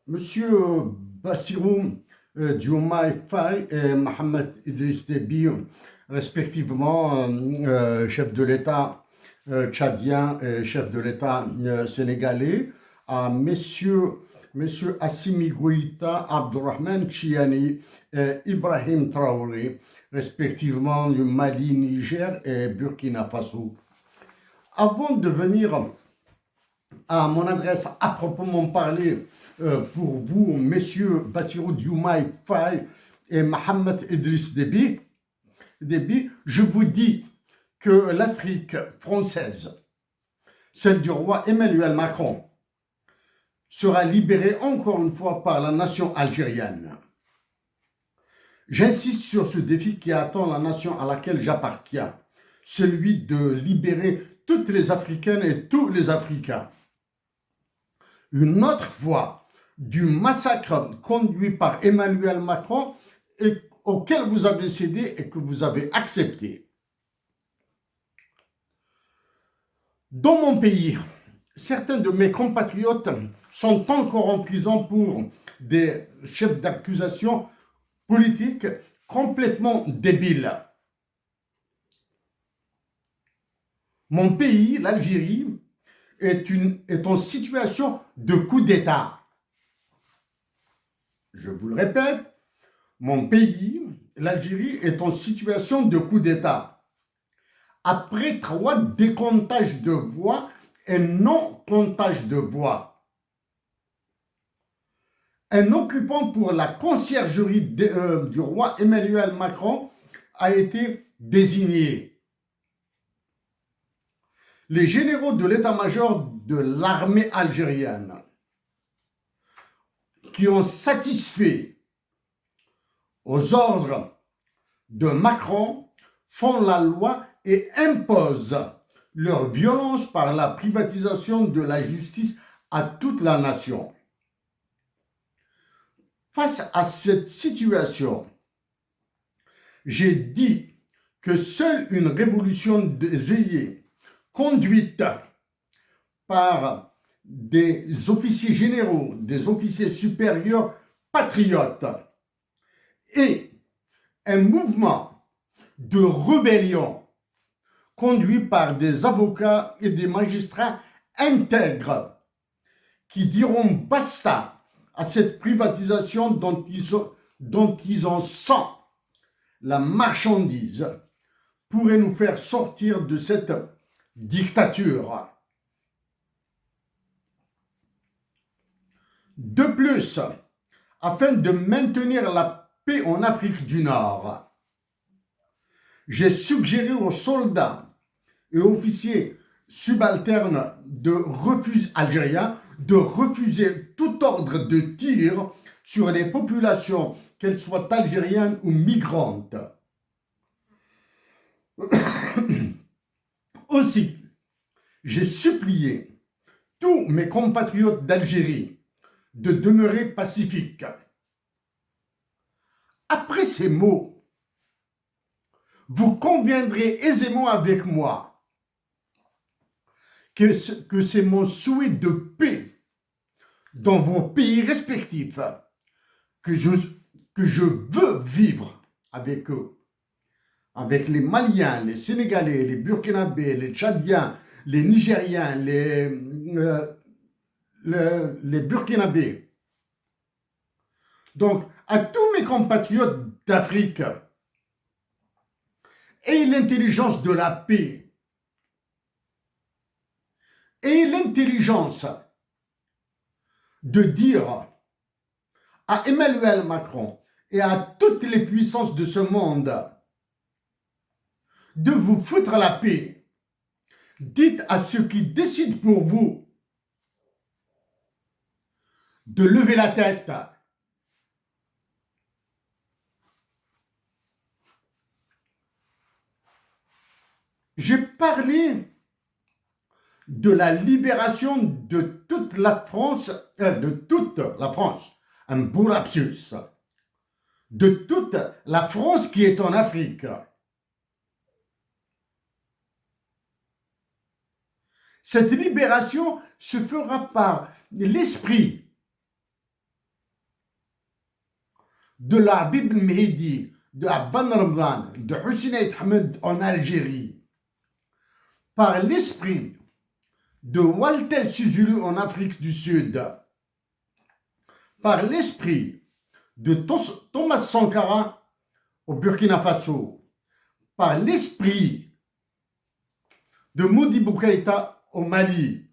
Monsieur Bassirou Diomaye Faye et Mohamed Idriss Déby, respectivement chef de l'État tchadien et chef de l'État sénégalais, à messieurs Assimi Goïta, Abdurrahman Chiani et Ibrahim Traoré, respectivement du Mali, Niger et Burkina Faso. Avant de venir à mon adresse à proprement parler pour vous, messieurs Bassirou Diomaye Faye et Mohamed Idriss Déby, je vous dis que l'Afrique française, celle du roi Emmanuel Macron, sera libérée encore une fois par la nation algérienne. J'insiste sur ce défi qui attend la nation à laquelle j'appartiens, celui de libérer toutes les Africaines et tous les Africains. Une autre fois, du massacre conduit par Emmanuel Macron et auquel vous avez cédé et que vous avez accepté. Dans mon pays, certains de mes compatriotes sont encore en prison pour des chefs d'accusation politiques complètement débiles. Mon pays, l'Algérie, est en situation de coup d'État. Je vous le répète, mon pays, l'Algérie, est en situation de coup d'État. Après 3 décomptages de voix et non-comptage de voix, un occupant pour la conciergerie du roi Emmanuel Macron a été désigné. Les généraux de l'état-major de l'armée algérienne qui ont satisfait aux ordres de Macron font la loi et imposent leur violence par la privatisation de la justice à toute la nation. Face à cette situation, j'ai dit que seule une révolution des œillets conduite par des officiers généraux, des officiers supérieurs patriotes et un mouvement de rébellion conduit par des avocats et des magistrats intègres qui diront basta à cette privatisation dont ils en sont la marchandise, pourrait nous faire sortir de cette dictature. De plus, afin de maintenir la paix en Afrique du Nord, j'ai suggéré aux soldats et officiers subalternes algériens de refuser tout ordre de tir sur les populations, qu'elles soient algériennes ou migrantes. Aussi, j'ai supplié tous mes compatriotes d'Algérie de demeurer pacifiques. Après ces mots, vous conviendrez aisément avec moi que c'est mon souhait de paix dans vos pays respectifs que je veux vivre avec eux, avec les Maliens, les Sénégalais, les Burkinabés, les Tchadiens, les Nigériens, les Burkinabés. Donc, à tous mes compatriotes d'Afrique, ayez l'intelligence de la paix, ayez l'intelligence de dire à Emmanuel Macron et à toutes les puissances de ce monde de vous foutre la paix. Dites à ceux qui décident pour vous de lever la tête. J'ai parlé de la libération de toute la France, un beau lapsus, de toute la France qui est en Afrique. Cette libération se fera par l'esprit de la Bible Mehdi, de Abban Ramadan, de Hussein Aït Ahmed en Algérie, par l'esprit de Walter Sisulu en Afrique du Sud, par l'esprit de Thomas Sankara au Burkina Faso, par l'esprit de Modibo Keïta au Mali,